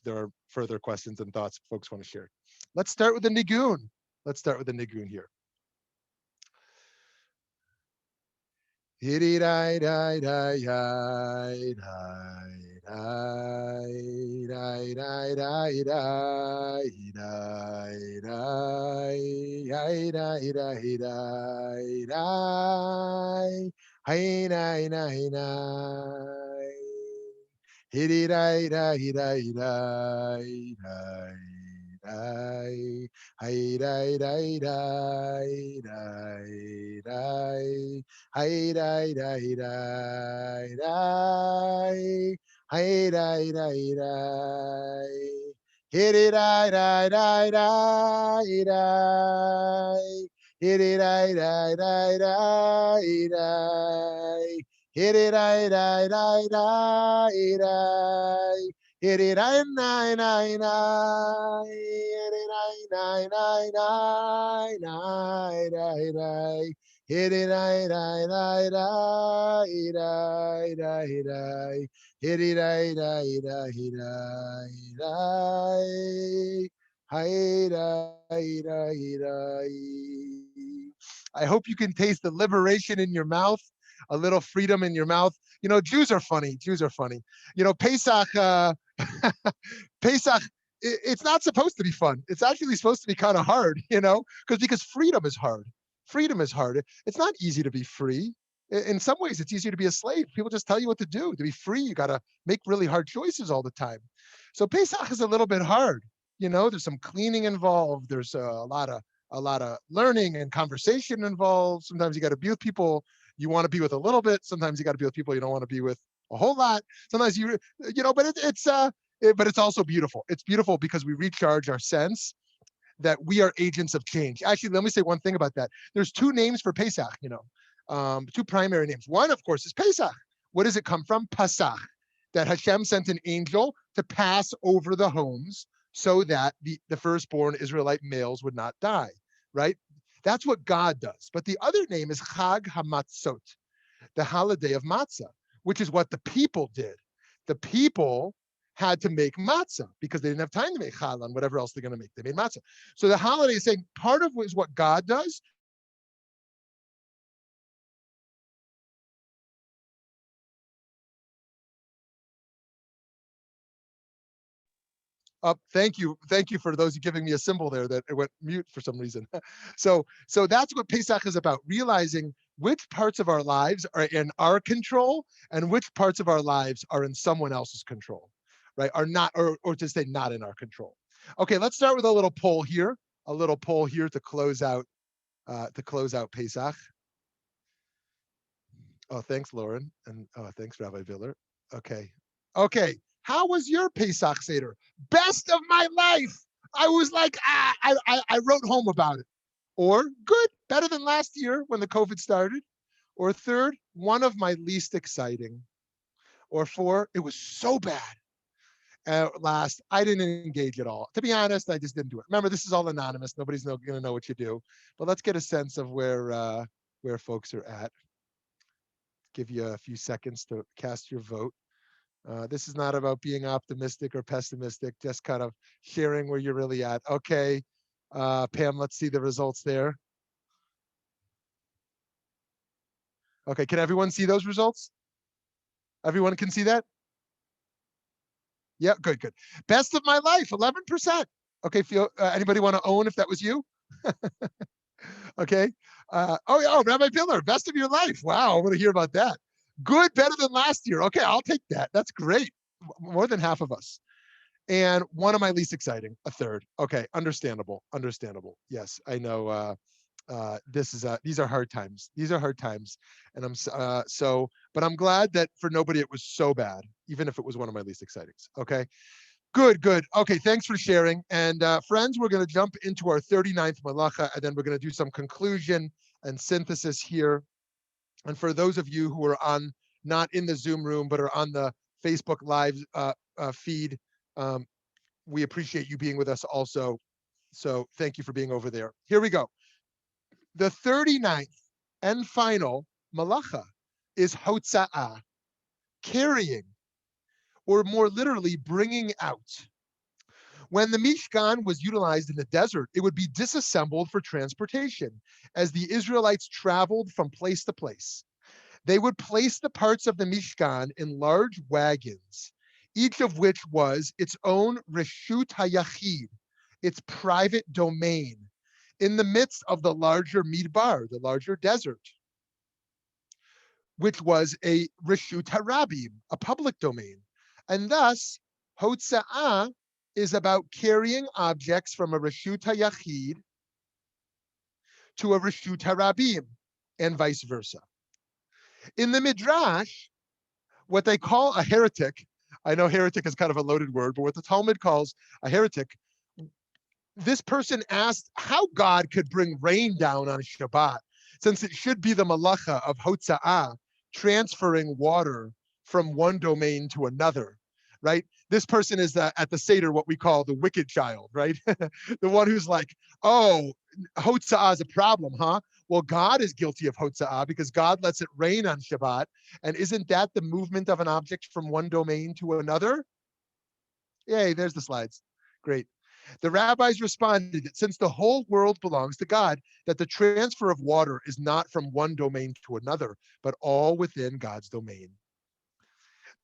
there are further questions and thoughts folks want to share. Let's start with the nigun. Let's start with the nigun here. I hope you can taste the liberation in your mouth, a little freedom in your mouth. You know, Jews are funny. Jews are funny. You know, Pesach, Pesach, it's not supposed to be fun. It's actually supposed to be kind of hard, you know, because freedom is hard. Freedom is hard. It's not easy to be free. In some ways, it's easier to be a slave. People just tell you what to do. To be free, you got to make really hard choices all the time. So Pesach is a little bit hard. You know, there's some cleaning involved. There's a lot of learning and conversation involved. Sometimes you got to be with people you want to be with a little bit. Sometimes you got to be with people you don't want to be with a whole lot. Sometimes you know, but but it's also beautiful. It's beautiful because we recharge our sense that we are agents of change. Actually, let me say one thing about that. There's two names for Pesach, you know, two primary names. One, of course, is Pesach. What does it come from? Pasach, that Hashem sent an angel to pass over the homes so that the firstborn Israelite males would not die, right? That's what God does. But the other name is Chag HaMatzot, the holiday of matzah, which is what the people did. The people had to make matzah because they didn't have time to make challah and whatever else they're going to make. They made matzah. So the holiday is saying part of is what God does. Thank you for those giving me a symbol there that it went mute for some reason. So that's what Pesach is about, realizing which parts of our lives are in our control and which parts of our lives are in someone else's control, right? Are not, or to say not in our control. Okay, let's start with a little poll here. A little poll here to close out Pesach. Oh, thanks, Lauren, and thanks, Rabbi Viller. Okay. How was your Pesach Seder? Best of my life. I was like, I wrote home about it. Or good, better than last year when the COVID started. Or third, one of my least exciting. Or four, it was so bad. Last, I didn't engage at all. To be honest, I just didn't do it. Remember, this is all anonymous. Nobody's going to know what you do. But let's get a sense of where folks are at. Give you a few seconds to cast your vote. This is not about being optimistic or pessimistic, just kind of sharing where you're really at. Okay, Pam, let's see the results there. Okay, can everyone see those results? Everyone can see that? Yeah, good. Best of my life, 11%. Okay, anybody want to own if that was you? Okay. Rabbi Biller, best of your life. Wow, I want to hear about that. Good, better than last year. Okay, I'll take that. That's great. More than half of us. And one of my least exciting, a third. Okay, understandable. Yes, I know. These are hard times. And but I'm glad that for nobody it was so bad, even if it was one of my least excitings. Okay, good. Okay, thanks for sharing. And friends, we're going to jump into our 39th malacha, and then we're going to do some conclusion and synthesis here. And for those of you who are not in the Zoom room, but are on the Facebook Live feed, we appreciate you being with us also. So thank you for being over there. Here we go. The 39th and final malacha is Hotza'ah, carrying, or more literally, bringing out. When the Mishkan was utilized in the desert, it would be disassembled for transportation as the Israelites traveled from place to place. They would place the parts of the Mishkan in large wagons, each of which was its own Reshut HaYachid, its private domain, in the midst of the larger Midbar, the larger desert, which was a Reshut HaRabim, a public domain. And thus, Hotza'ah is about carrying objects from a Reshut HaYachid to a Reshut HaRabim, and vice versa. In the Midrash, what they call a heretic, I know heretic is kind of a loaded word, but what the Talmud calls a heretic, this person asked how God could bring rain down on Shabbat, since it should be the malacha of Hotza'ah, transferring water from one domain to another, right? This person is at the Seder what we call the wicked child, right? The one who's like, oh, Hotza'ah is a problem, huh? Well, God is guilty of Hotza'ah because God lets it rain on Shabbat. And isn't that the movement of an object from one domain to another? Yay, there's the slides. Great. The rabbis responded that since the whole world belongs to God, that the transfer of water is not from one domain to another, but all within God's domain.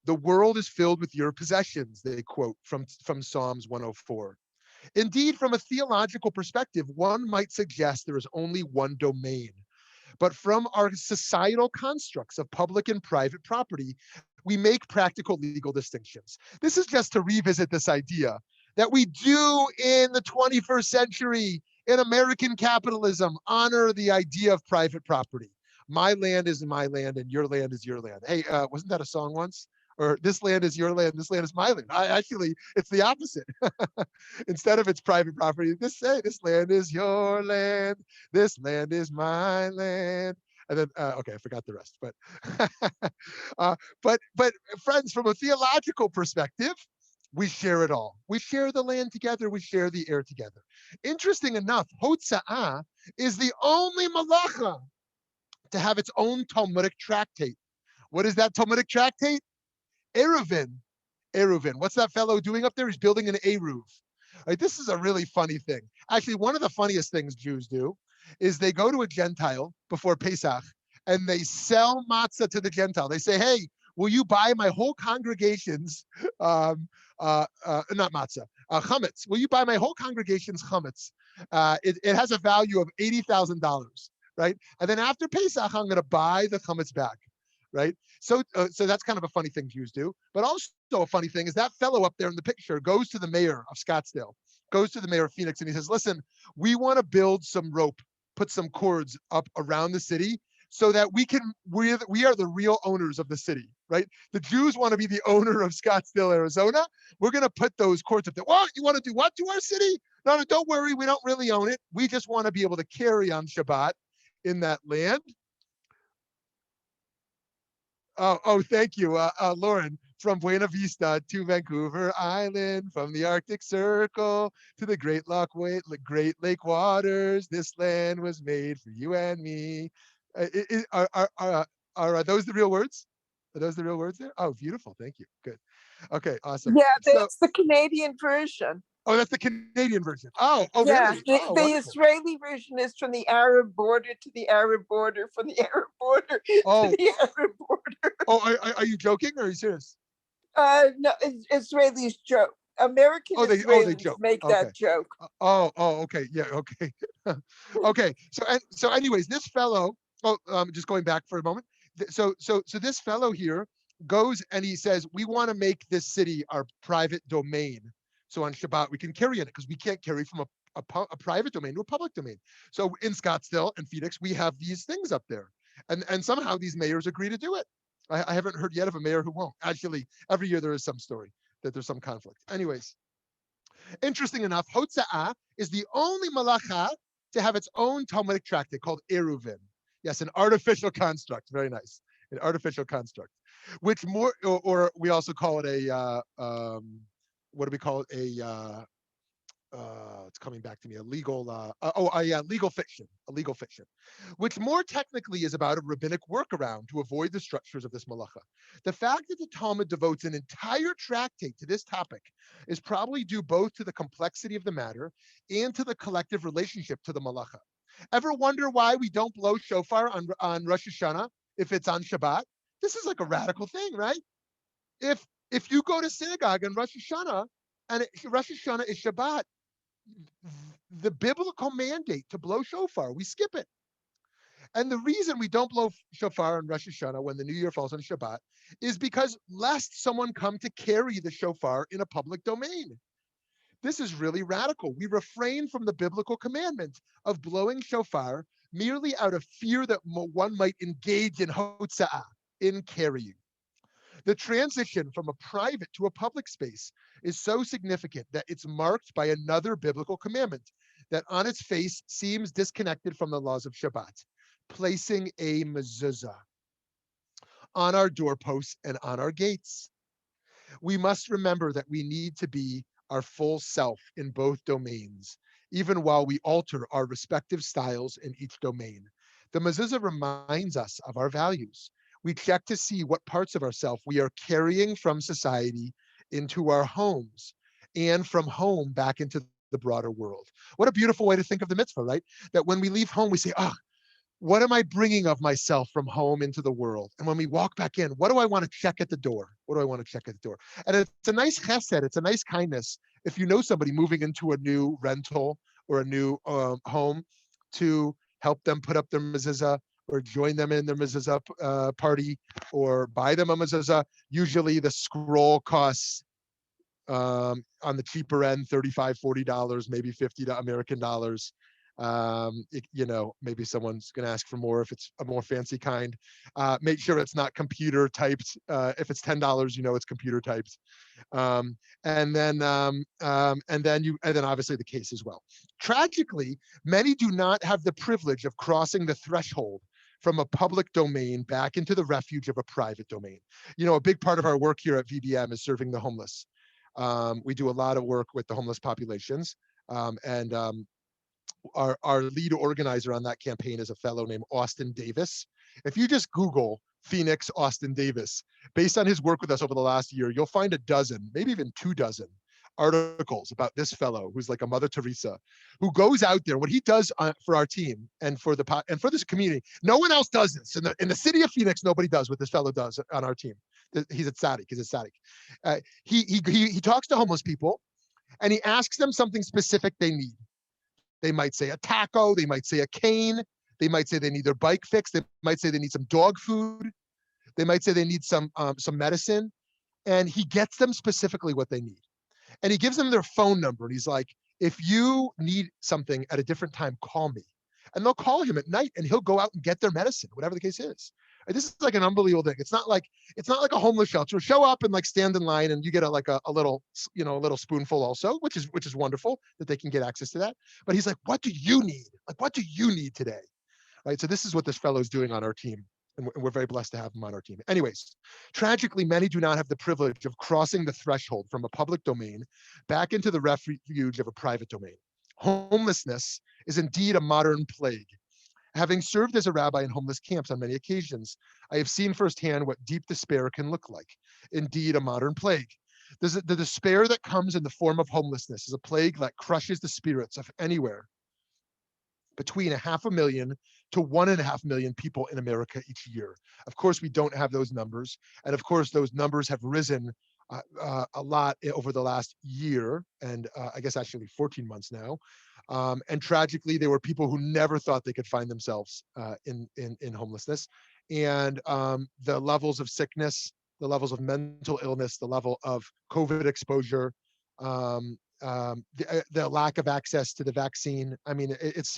The world is filled with your possessions, they quote from Psalms 104. Indeed, from a theological perspective, one might suggest there is only one domain. But from our societal constructs of public and private property, we make practical legal distinctions. This is just to revisit this idea that we do in the 21st century in American capitalism honor the idea of private property. My land is my land and your land is your land. Hey, wasn't that a song once? Or this land is your land, this land is my land. Actually, it's the opposite. Instead of it's private property, this land is your land, this land is my land. And then, okay, I forgot the rest. But friends, from a theological perspective, we share it all. We share the land together. We share the air together. Interesting enough, Hotza'ah is the only malacha to have its own Talmudic tractate. What is that Talmudic tractate? Eruvin. Eruvin. What's that fellow doing up there? He's building an Eruv. Right, this is a really funny thing. Actually, one of the funniest things Jews do is they go to a Gentile before Pesach and they sell matzah to the Gentile. They say, hey, will you buy my whole congregation's, not matzah, chametz? Will you buy my whole congregation's chametz? It has a value of $80,000, right? And then after Pesach, I'm going to buy the chametz back. Right, so that's kind of a funny thing Jews do. But also a funny thing is that fellow up there in the picture goes to the mayor of Scottsdale, goes to the mayor of Phoenix, and he says, "Listen, we want to build some rope, put some cords up around the city, so that we are the real owners of the city." Right? The Jews want to be the owner of Scottsdale, Arizona. We're going to put those cords up there. What you want to do? What to our city? No, don't worry, we don't really own it. We just want to be able to carry on Shabbat in that land. Oh, thank you, Lauren, from Buena Vista to Vancouver Island, from the Arctic Circle to the Great Lake waters. This land was made for you and me. Are those the real words? Are those the real words there? Oh, beautiful. Thank you. Good. Okay, awesome. Yeah, that's the Canadian version. Oh, that's the Canadian version. Oh, yeah, really? The Israeli version is from the Arab border to the Arab border, from the Arab border to the Arab border. Oh, are you joking or are you serious? No, Israelis joke. American Israelis make that joke. Okay, yeah, okay. Okay, so anyways, this fellow, just going back for a moment. So this fellow here goes and he says, we want to make this city our private domain. So on Shabbat, we can carry in it because we can't carry from a private domain to a public domain. So in Scottsdale and Phoenix, we have these things up there. And somehow these mayors agree to do it. I haven't heard yet of a mayor who won't. Actually, every year there is some story that there's some conflict. Anyways, interesting enough, Hotza'ah is the only malacha to have its own Talmudic tractate called Eruvin. Yes, an artificial construct. Very nice. An artificial construct, which more, or we also call it a, what do we call it? it's coming back to me, legal fiction, which more technically is about a rabbinic workaround to avoid the structures of this malacha. The fact that the Talmud devotes an entire tractate to this topic is probably due both to the complexity of the matter and to the collective relationship to the malacha. Ever wonder why we don't blow shofar on Rosh Hashanah if it's on Shabbat? This is like a radical thing, right? If you go to synagogue on Rosh Hashanah and Rosh Hashanah is Shabbat, the biblical mandate to blow shofar, we skip it. And the reason we don't blow shofar on Rosh Hashanah when the new year falls on Shabbat is because lest someone come to carry the shofar in a public domain. This is really radical. We refrain from the biblical commandment of blowing shofar merely out of fear that one might engage in Hotza'ah, in carrying. The transition from a private to a public space is so significant that it's marked by another biblical commandment that on its face seems disconnected from the laws of Shabbat, placing a mezuzah on our doorposts and on our gates. We must remember that we need to be our full self in both domains, even while we alter our respective styles in each domain. The mezuzah reminds us of our values. We check to see what parts of ourselves we are carrying from society into our homes and from home back into the broader world. What a beautiful way to think of the mitzvah, right? That when we leave home, we say, what am I bringing of myself from home into the world? And when we walk back in, what do I want to check at the door? What do I want to check at the door? And it's a nice chesed, it's a nice kindness if you know somebody moving into a new rental or a new home to help them put up their mezuzah or join them in their mezuzah party or buy them a mezuzah. Usually the scroll costs on the cheaper end, $35, $40, maybe $50 American dollars. Maybe someone's going to ask for more if it's a more fancy kind. Make sure it's not computer typed. If it's $10, it's computer typed. And then obviously the case as well. Tragically, many do not have the privilege of crossing the threshold from a public domain back into the refuge of a private domain. A big part of our work here at VBM is serving the homeless. We do a lot of work with the homeless populations, and our lead organizer on that campaign is a fellow named Austin Davis. If you just Google Phoenix Austin Davis, based on his work with us over the last year, you'll find a dozen, maybe even 24 articles about this fellow who's like a Mother Teresa, who goes out there. What he does for our team and for this community, no one else does this in the city of Phoenix. Nobody does what this fellow does on our team. He's a tzaddik. He talks to homeless people, and he asks them something specific they need. They might say a taco. They might say a cane. They might say they need their bike fixed. They might say they need some dog food. They might say they need some medicine. And he gets them specifically what they need. And he gives them their phone number. And he's like, if you need something at a different time, call me. And they'll call him at night and he'll go out and get their medicine, whatever the case is. And this is like an unbelievable thing. It's not like a homeless shelter. Show up and like stand in line and you get a little spoonful also, which is wonderful that they can get access to that. But he's like, what do you need? Like, what do you need today? Right. So this is what this fellow is doing on our team. And we're very blessed to have him on our team. Anyways, tragically, many do not have the privilege of crossing the threshold from a public domain back into the refuge of a private domain. Homelessness is indeed a modern plague. Having served as a rabbi in homeless camps on many occasions, I have seen firsthand what deep despair can look like. Indeed, a modern plague. The despair that comes in the form of homelessness is a plague that crushes the spirits of anywhere between 500,000 to 1.5 million people in America each year. Of course, we don't have those numbers. And of course, those numbers have risen a lot over the last year, and I guess actually 14 months now. And tragically, there were people who never thought they could find themselves in homelessness. And the levels of sickness, the levels of mental illness, the level of COVID exposure, the lack of access to the vaccine. I mean, it's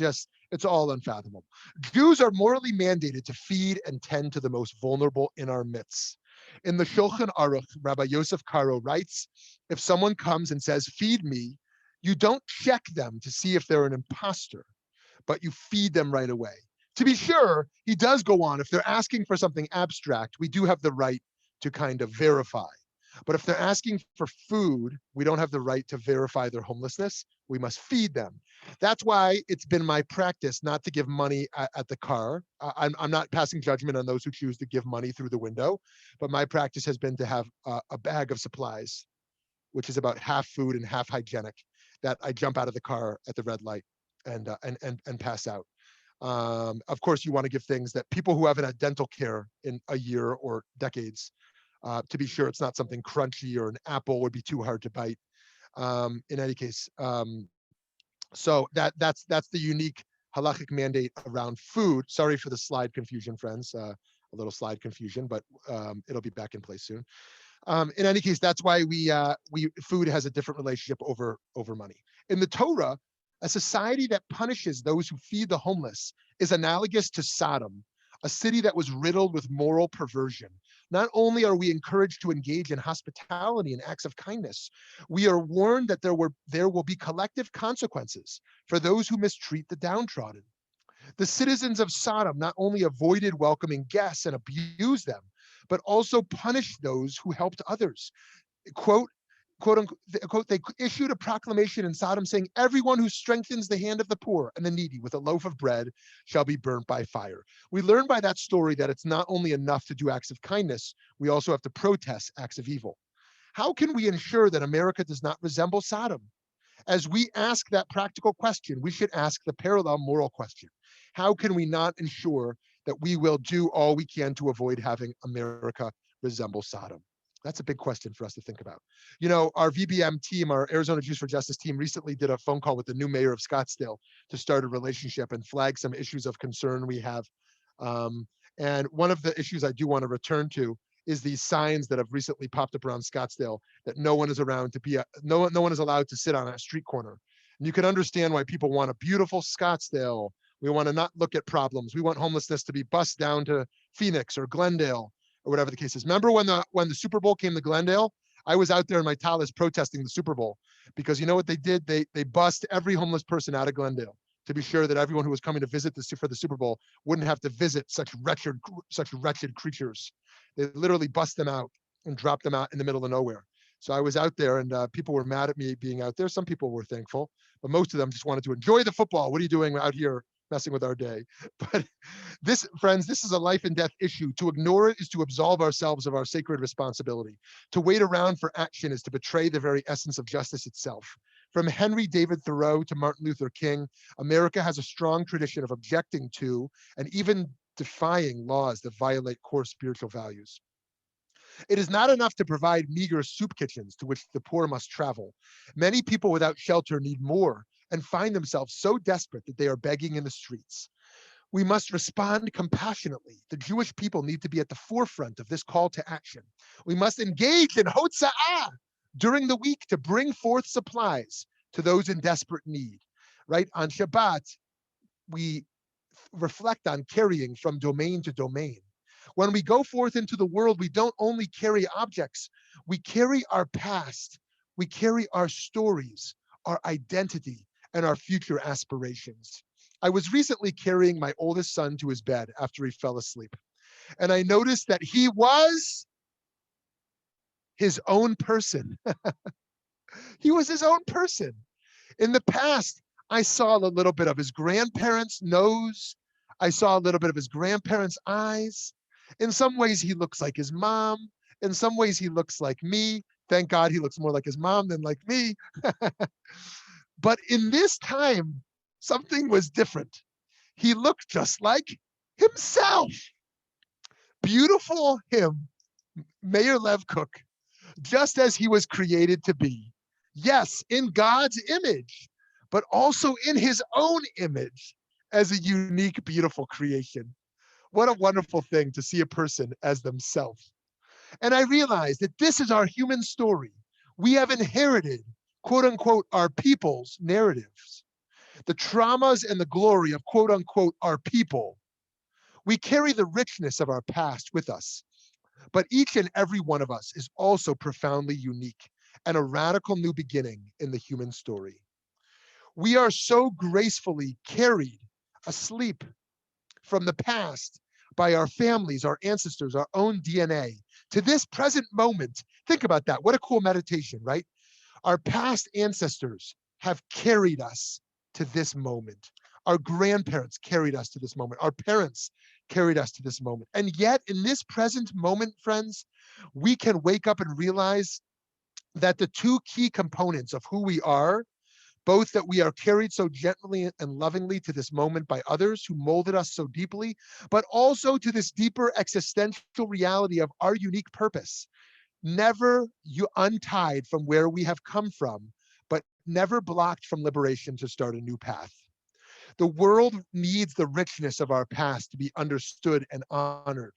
all unfathomable. Jews are morally mandated to feed and tend to the most vulnerable in our midst. In the Shulchan Aruch, Rabbi Yosef Karo writes, if someone comes and says, feed me, you don't check them to see if they're an imposter, but you feed them right away. To be sure, he does go on, if they're asking for something abstract, we do have the right to kind of verify. But if they're asking for food, we don't have the right to verify their homelessness. We must feed them. That's why it's been my practice not to give money at the car. I'm not passing judgment on those who choose to give money through the window, but my practice has been to have a bag of supplies, which is about half food and half hygienic, that I jump out of the car at the red light and pass out. Of course, you want to give things that people who haven't had dental care in a year or decades, to be sure it's not something crunchy, or an apple would be too hard to bite. In any case, so that's the unique halachic mandate around food. Sorry for the slide confusion, friends. A little slide confusion, but it'll be back in place soon. In any case, that's why we food has a different relationship over money. In the Torah, a society that punishes those who feed the homeless is analogous to Sodom, a city that was riddled with moral perversion. Not only are we encouraged to engage in hospitality and acts of kindness, we are warned that there will be collective consequences for those who mistreat the downtrodden. The citizens of Sodom not only avoided welcoming guests and abused them, but also punished those who helped others. Quote, quote, they issued a proclamation in Sodom saying, everyone who strengthens the hand of the poor and the needy with a loaf of bread shall be burnt by fire. We learn by that story that it's not only enough to do acts of kindness, we also have to protest acts of evil. How can we ensure that America does not resemble Sodom? As we ask that practical question, we should ask the parallel moral question. How can we not ensure that we will do all we can to avoid having America resemble Sodom? That's a big question for us to think about. You know, our VBM team, our Arizona Jews for Justice team, recently did a phone call with the new mayor of Scottsdale to start a relationship and flag some issues of concern we have. And one of the issues I do want to return to is these signs that have recently popped up around Scottsdale that no one is around to be no one is allowed to sit on a street corner. And you can understand why people want a beautiful Scottsdale. We want to not look at problems. We want homelessness to be bussed down to Phoenix or Glendale or whatever the case is. Remember when the Super Bowl came to Glendale? I was out there in my talis protesting the Super Bowl because you know what they did? They bussed every homeless person out of Glendale to be sure that everyone who was coming to visit for the Super Bowl wouldn't have to visit such wretched creatures. They literally bust them out and drop them out in the middle of nowhere. So I was out there, and people were mad at me being out there. Some people were thankful, but most of them just wanted to enjoy the football. What are you doing out here messing with our day? But this, friends, this is a life and death issue. To ignore it is to absolve ourselves of our sacred responsibility. To wait around for action is to betray the very essence of justice itself. From Henry David Thoreau to Martin Luther King, America has a strong tradition of objecting to and even defying laws that violate core spiritual values. It is not enough to provide meager soup kitchens to which the poor must travel. Many people without shelter need more and find themselves so desperate that they are begging in the streets. We must respond compassionately. The Jewish people need to be at the forefront of this call to action. We must engage in Hotza'ah during the week to bring forth supplies to those in desperate need. Right? On Shabbat, we reflect on carrying from domain to domain. When we go forth into the world, we don't only carry objects, we carry our past, we carry our stories, our identity, and our future aspirations. I was recently carrying my oldest son to his bed after he fell asleep, and I noticed that he was his own person. He was his own person. In the past, I saw a little bit of his grandparents' nose. I saw a little bit of his grandparents' eyes. In some ways, he looks like his mom. In some ways, he looks like me. Thank God he looks more like his mom than like me. But in this time, something was different. He looked just like himself. Beautiful him, Mayor Lev Cook, just as he was created to be. Yes, in God's image, but also in his own image as a unique, beautiful creation. What a wonderful thing to see a person as themselves. And I realized that this is our human story. We have inherited, quote unquote, our people's narratives, the traumas and the glory of, quote unquote, our people. We carry the richness of our past with us, but each and every one of us is also profoundly unique and a radical new beginning in the human story. We are so gracefully carried asleep from the past by our families, our ancestors, our own DNA, to this present moment. Think about that. What a cool meditation, right? Our past ancestors have carried us to this moment. Our grandparents carried us to this moment. Our parents carried us to this moment. And yet, in this present moment, friends, we can wake up and realize that the two key components of who we are, both that we are carried so gently and lovingly to this moment by others who molded us so deeply, but also to this deeper existential reality of our unique purpose, never untied from where we have come from, but never blocked from liberation to start a new path. The world needs the richness of our past to be understood and honored.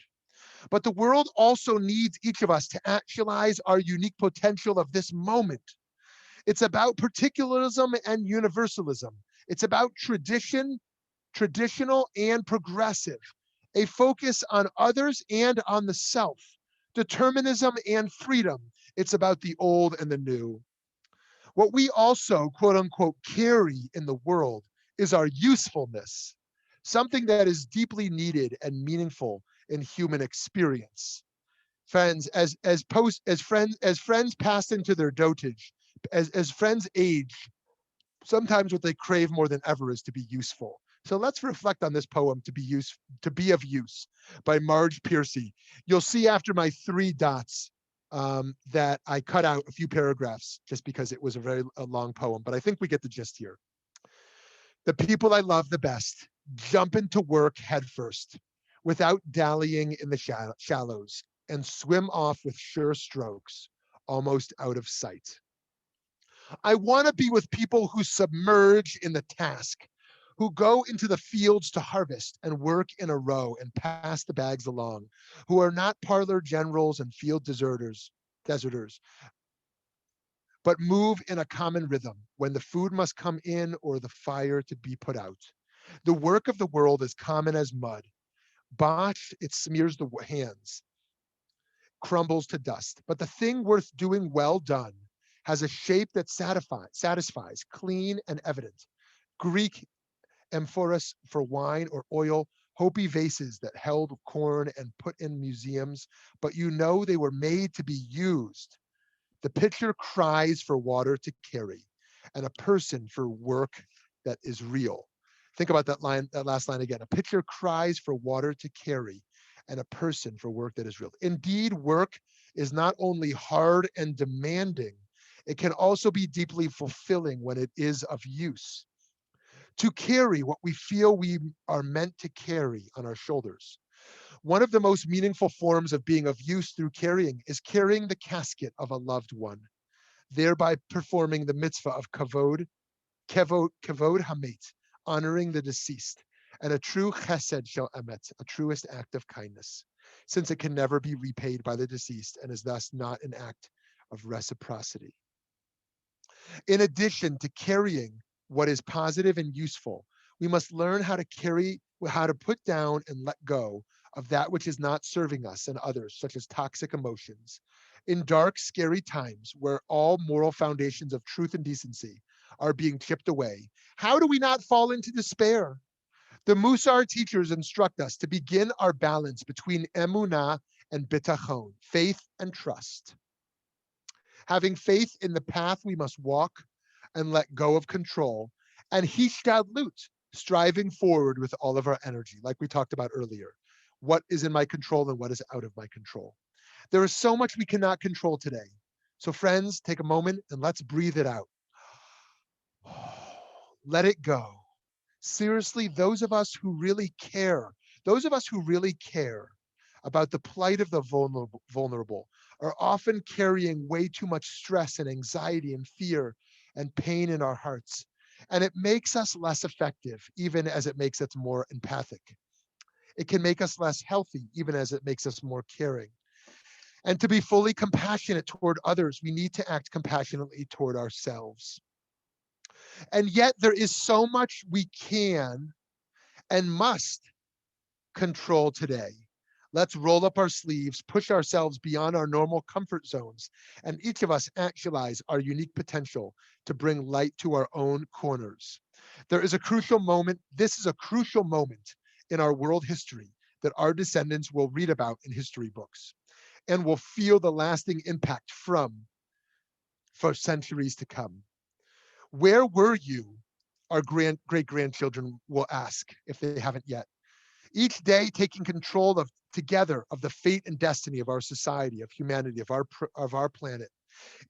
But the world also needs each of us to actualize our unique potential of this moment. It's about particularism and universalism. It's about traditional and progressive, a focus on others and on the self, determinism and freedom. It's about the old and the new. What we also, quote unquote, carry in the world is our usefulness, something that is deeply needed and meaningful in human experience. Friends, as friends pass into their dotage, as friends age, sometimes what they crave more than ever is to be useful. So let's reflect on this poem, to be of use, by Marge Piercy. You'll see after my 3 dots that I cut out a few paragraphs just because it was a long poem, but I think we get the gist here. The people I love the best jump into work headfirst, without dallying in the shallows, and swim off with sure strokes, almost out of sight. I want to be with people who submerge in the task, who go into the fields to harvest and work in a row and pass the bags along, who are not parlor generals and field deserters, but move in a common rhythm when the food must come in or the fire to be put out. The work of the world is common as mud. Botched, it smears the hands, crumbles to dust. But the thing worth doing well done has a shape that satisfies, clean and evident. Greek amphoras for wine or oil, Hopi vases that held corn and put in museums, but you know they were made to be used. The pitcher cries for water to carry, and a person for work that is real. Think about that last line again. A pitcher cries for water to carry, and a person for work that is real. Indeed, work is not only hard and demanding, it can also be deeply fulfilling when it is of use. To carry what we feel we are meant to carry on our shoulders. One of the most meaningful forms of being of use through carrying is carrying the casket of a loved one, thereby performing the mitzvah of kavod hamet, honoring the deceased, and a true chesed shel emet, a truest act of kindness, since it can never be repaid by the deceased and is thus not an act of reciprocity. In addition to carrying what is positive and useful, we must learn how to put down and let go of that which is not serving us and others, such as toxic emotions. In dark, scary times where all moral foundations of truth and decency are being chipped away, how do we not fall into despair? The Musar teachers instruct us to begin our balance between emunah and bitachon, faith and trust. Having faith in the path we must walk and let go of control, and hishtadlut, striving forward with all of our energy, like we talked about earlier. What is in my control and what is out of my control? There is so much we cannot control today. So friends, take a moment and let's breathe it out. Let it go. Seriously, those of us who really care about the plight of the vulnerable are often carrying way too much stress and anxiety and fear and pain in our hearts. And it makes us less effective, even as it makes us more empathic. It can make us less healthy, even as it makes us more caring. And to be fully compassionate toward others, we need to act compassionately toward ourselves. And yet there is so much we can and must control today. Let's roll up our sleeves, push ourselves beyond our normal comfort zones, and each of us actualize our unique potential to bring light to our own corners. This is a crucial moment in our world history that our descendants will read about in history books. and will feel the lasting impact from for centuries to come. Where were you? Our great-grandchildren will ask if they haven't yet. Each day taking control of together of the fate and destiny of our society, of humanity, of our planet.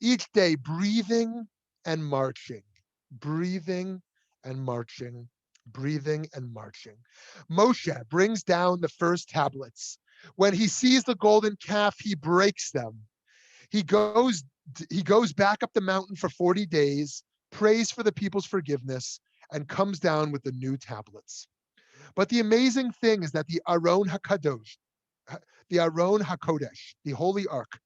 Each day breathing and marching, breathing and marching, breathing and marching. Moshe brings down the first tablets. When he sees the golden calf, he breaks them. He goes back up the mountain for 40 days, prays for the people's forgiveness, and comes down with the new tablets. But the amazing thing is that the Aron HaKadosh, the Holy Ark,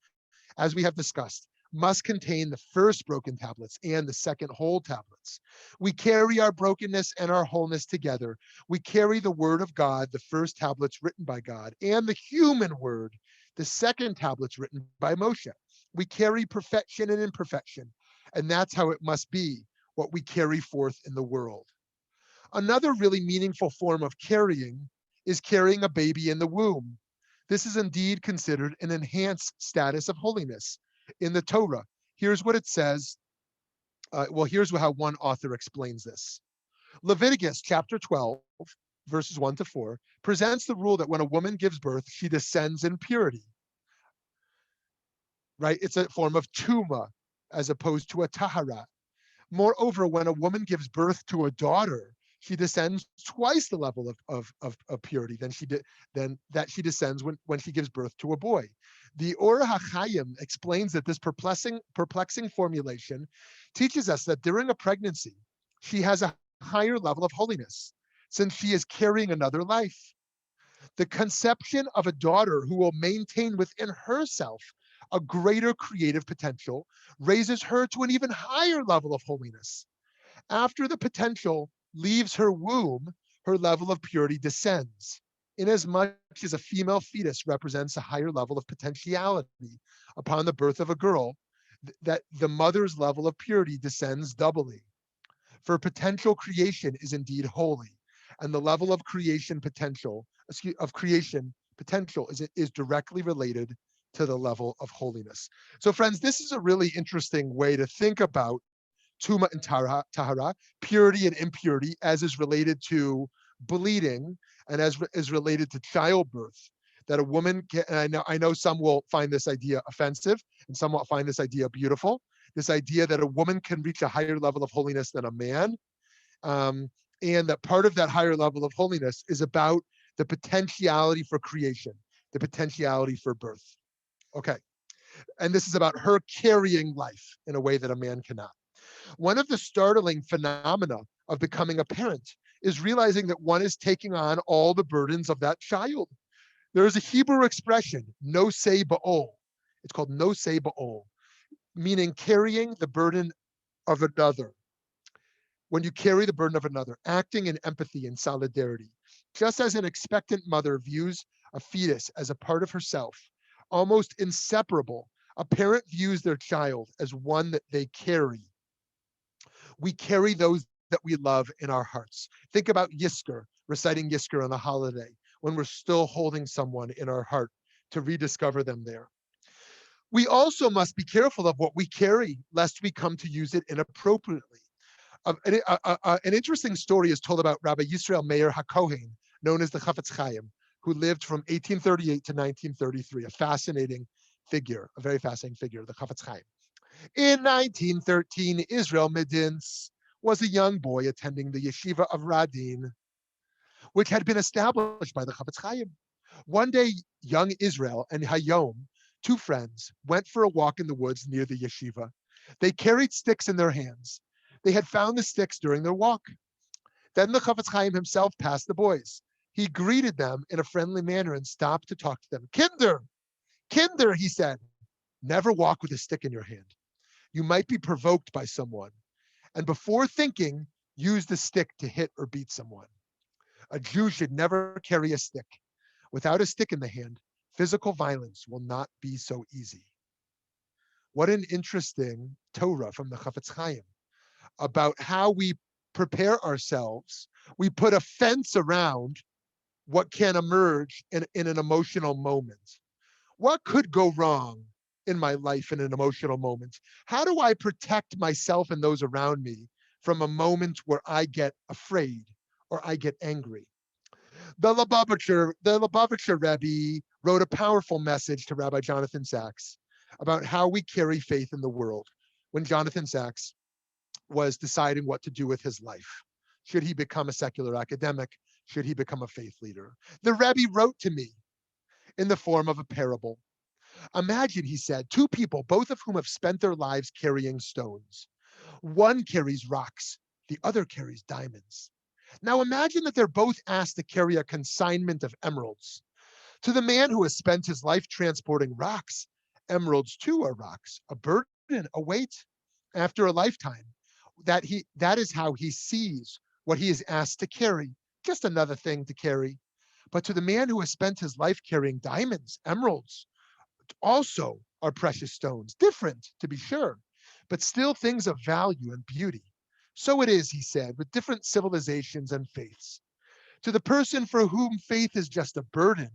as we have discussed, must contain the first broken tablets and the second whole tablets. We carry our brokenness and our wholeness together. We carry the word of God, the first tablets written by God, and the human word, the second tablets written by Moshe. We carry perfection and imperfection, and that's how it must be, what we carry forth in the world. Another really meaningful form of carrying is carrying a baby in the womb. This is indeed considered an enhanced status of holiness in the Torah. Here's what it says. Here's how one author explains this. Leviticus chapter 12, verses 1-4, presents the rule that when a woman gives birth, she descends in purity. Right? It's a form of tuma as opposed to a tahara. Moreover, when a woman gives birth to a daughter, she descends twice the level of purity than she descends when she gives birth to a boy. The Or HaChaim explains that this perplexing formulation teaches us that during a pregnancy, she has a higher level of holiness, since she is carrying another life. The conception of a daughter who will maintain within herself a greater creative potential raises her to an even higher level of holiness. After the potential leaves her womb, her level of purity descends. Inasmuch as a female fetus represents a higher level of potentiality upon the birth of a girl, that the mother's level of purity descends doubly. For potential creation is indeed holy, and the level of creation potential is directly related to the level of holiness. So friends, this is a really interesting way to think about tuma and tahara, purity and impurity, as is related to bleeding and as is related to childbirth. That a woman can, and I know some will find this idea offensive and some will find this idea beautiful. This idea that a woman can reach a higher level of holiness than a man. And that part of that higher level of holiness is about the potentiality for creation, the potentiality for birth. Okay. And this is about her carrying life in a way that a man cannot. One of the startling phenomena of becoming a parent is realizing that one is taking on all the burdens of that child. There is a Hebrew expression, nosei ba'ol. It's called nosei ba'ol, meaning carrying the burden of another. When you carry the burden of another, acting in empathy and solidarity. Just as an expectant mother views a fetus as a part of herself, almost inseparable, a parent views their child as one that they carry. We carry those that we love in our hearts. Think about Yizkor, reciting Yizkor on a holiday, when we're still holding someone in our heart to rediscover them there. We also must be careful of what we carry, lest we come to use it inappropriately. An interesting story is told about Rabbi Yisrael Meir HaKohen, known as the Chafetz Chaim, who lived from 1838 to 1933, a very fascinating figure, the Chafetz Chaim. In 1913, Israel Medins was a young boy attending the yeshiva of Radin, which had been established by the Chafetz Chaim. One day, young Israel and Hayom, two friends, went for a walk in the woods near the yeshiva. They carried sticks in their hands. They had found the sticks during their walk. Then the Chafetz Chaim himself passed the boys. He greeted them in a friendly manner and stopped to talk to them. Kinder, he said, never walk with a stick in your hand. You might be provoked by someone, and before thinking, use the stick to hit or beat someone. A Jew should never carry a stick. Without a stick in the hand, physical violence will not be so easy. What an interesting Torah from the Chafetz Chaim about how we prepare ourselves. We put a fence around what can emerge in an emotional moment. What could go wrong in my life in an emotional moment? How do I protect myself and those around me from a moment where I get afraid or I get angry? The Lubavitcher Rebbe wrote a powerful message to Rabbi Jonathan Sacks about how we carry faith in the world when Jonathan Sacks was deciding what to do with his life. Should he become a secular academic? Should he become a faith leader? The Rebbe wrote to me in the form of a parable. Imagine, he said, two people, both of whom have spent their lives carrying stones. One carries rocks, the other carries diamonds. Now imagine that they're both asked to carry a consignment of emeralds. To the man who has spent his life transporting rocks, emeralds too are rocks, a burden, a weight. After a lifetime, that is how he sees what he is asked to carry, just another thing to carry. But to the man who has spent his life carrying diamonds, emeralds, also are precious stones, different to be sure, but still things of value and beauty. So it is, he said, with different civilizations and faiths. To the person for whom faith is just a burden,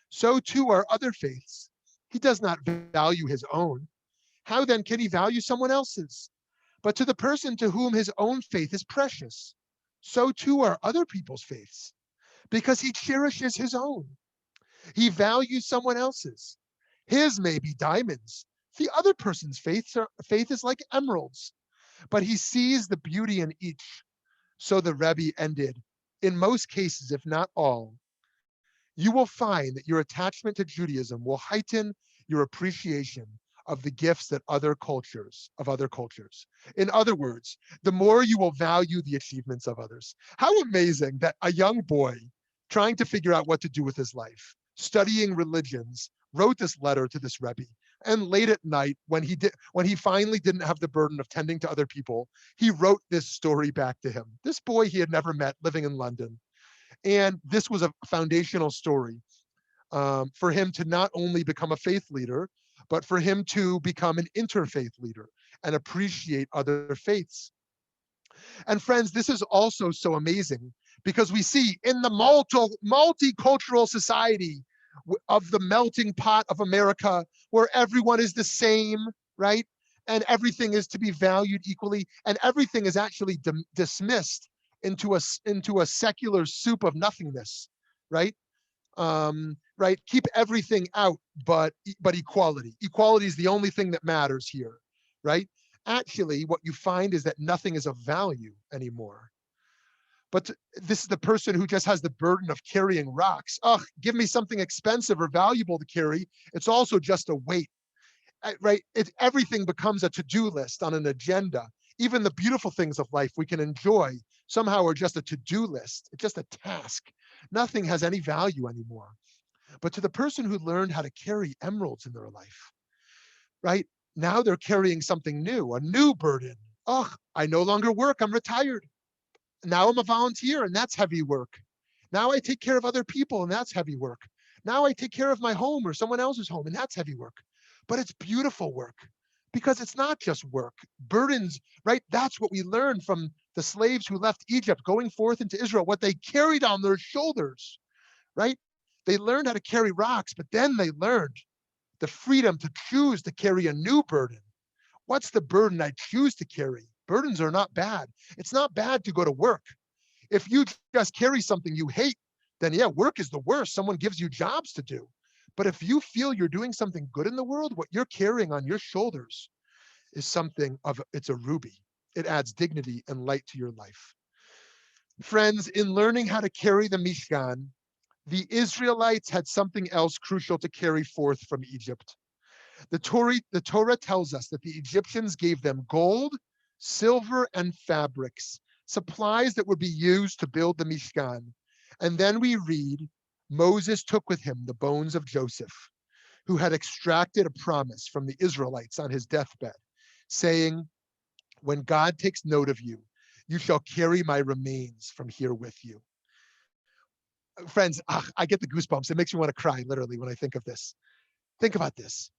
so too are other faiths. He does not value his own. How then can he value someone else's? But to the person to whom his own faith is precious, so too are other people's faiths, because he cherishes his own. He values someone else's. His may be diamonds. The other person's faith is like emeralds, but he sees the beauty in each. So the Rebbe ended, in most cases, if not all, you will find that your attachment to Judaism will heighten your appreciation of the gifts that other cultures. In other words, the more you will value the achievements of others. How amazing that a young boy trying to figure out what to do with his life, studying religions, wrote this letter to this Rebbe. And late at night, when he finally didn't have the burden of tending to other people, he wrote this story back to him. This boy he had never met living in London. And this was a foundational story for him to not only become a faith leader, but for him to become an interfaith leader and appreciate other faiths. And friends, this is also so amazing because we see in the multicultural society of the melting pot of America, where everyone is the same, right? And everything is to be valued equally, and everything is actually dismissed into a secular soup of nothingness, right? Right? Keep everything out, but equality. Equality is the only thing that matters here, right? Actually, what you find is that nothing is of value anymore. But this is the person who just has the burden of carrying rocks. Oh, give me something expensive or valuable to carry. It's also just a weight, right? Everything becomes a to-do list on an agenda. Even the beautiful things of life we can enjoy somehow are just a to-do list. It's just a task. Nothing has any value anymore. But to the person who learned how to carry emeralds in their life, right? Now they're carrying something new, a new burden. Oh, I no longer work, I'm retired. Now I'm a volunteer, and that's heavy work. Now I take care of other people, and that's heavy work. Now I take care of my home or someone else's home, and that's heavy work. But it's beautiful work because it's not just work. Burdens, right? That's what we learned from the slaves who left Egypt going forth into Israel, what they carried on their shoulders, right? They learned how to carry rocks, but then they learned the freedom to choose to carry a new burden. What's the burden I choose to carry? Burdens are not bad. It's not bad to go to work. If you just carry something you hate, then yeah, work is the worst. Someone gives you jobs to do. But if you feel you're doing something good in the world, what you're carrying on your shoulders is it's a ruby. It adds dignity and light to your life. Friends, in learning how to carry the Mishkan, the Israelites had something else crucial to carry forth from Egypt. The Torah tells us that the Egyptians gave them gold, silver, and fabrics, supplies that would be used to build the Mishkan. And then we read, Moses took with him the bones of Joseph, who had extracted a promise from the Israelites on his deathbed, saying, when God takes note of you, you shall carry my remains from here with you. Friends, I get the goosebumps. It makes me want to cry, literally, when I think of this. Think about this.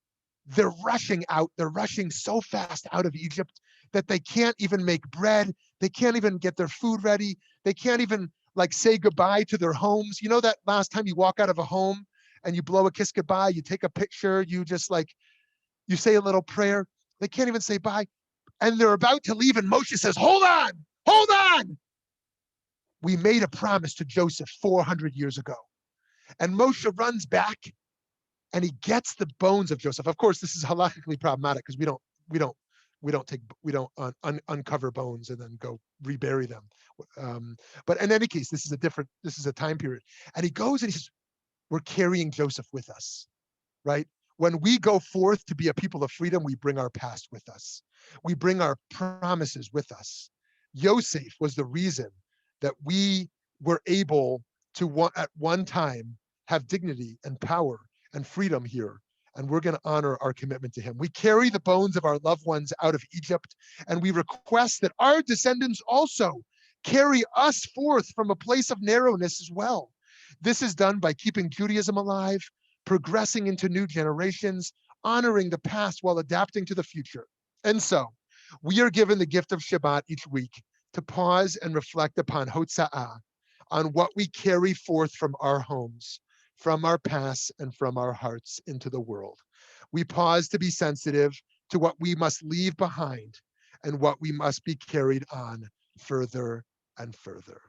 They're rushing out. They're rushing so fast out of Egypt that they can't even make bread. They can't even get their food ready. They can't even say goodbye to their homes. You know that last time you walk out of a home and you blow a kiss goodbye, you take a picture, you just like, you say a little prayer. They can't even say bye. And they're about to leave, and Moshe says, hold on, hold on. We made a promise to Joseph 400 years ago. And Moshe runs back and he gets the bones of Joseph. Of course, this is halakhically problematic because we don't uncover bones and then go rebury them. But in any case, this is a time period. And he goes and he says, we're carrying Joseph with us, right? When we go forth to be a people of freedom, we bring our past with us. We bring our promises with us. Yosef was the reason that we were able to at one time have dignity and power and freedom here. And we're going to honor our commitment to him. We carry the bones of our loved ones out of Egypt, and we request that our descendants also carry us forth from a place of narrowness as well. This is done by keeping Judaism alive, progressing into new generations, honoring the past while adapting to the future. And so we are given the gift of Shabbat each week to pause and reflect upon Hotza'ah, on what we carry forth from our homes, from our past, and from our hearts into the world. We pause to be sensitive to what we must leave behind and what we must be carried on further and further.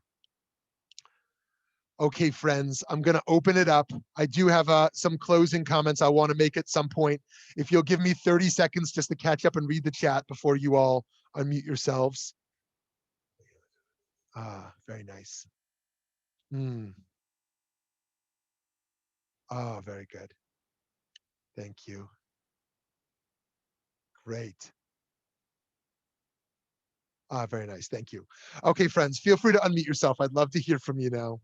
Okay, friends, I'm going to open it up. I do have some closing comments I want to make at some point. If you'll give me 30 seconds just to catch up and read the chat before you all unmute yourselves. Very nice. Oh, very good. Thank you. Great. Very nice. Thank you. Okay, friends, feel free to unmute yourself. I'd love to hear from you now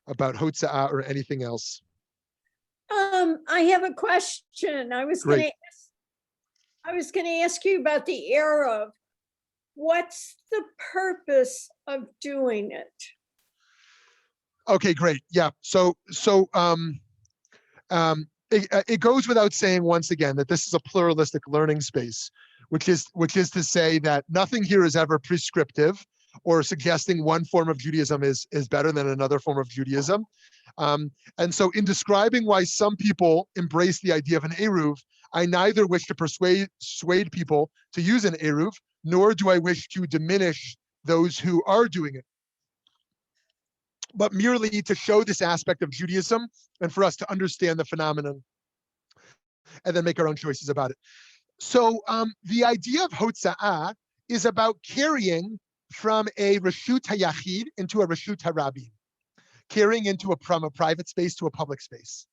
about Hotza'ah or anything else. I have a question. I was going to ask you about the Eruv. What's the purpose of doing it? Okay, great. Yeah. It goes without saying once again that this is a pluralistic learning space, which is to say that nothing here is ever prescriptive or suggesting one form of Judaism is better than another form of Judaism. And so in describing why some people embrace the idea of an Eruv, I neither wish to persuade people to use an Eruv, nor do I wish to diminish those who are doing it, but merely to show this aspect of Judaism and for us to understand the phenomenon and then make our own choices about it. So the idea of Hotza'ah is about carrying from a Reshut HaYachid into a Reshut HaRabim, carrying from a private space to a public space.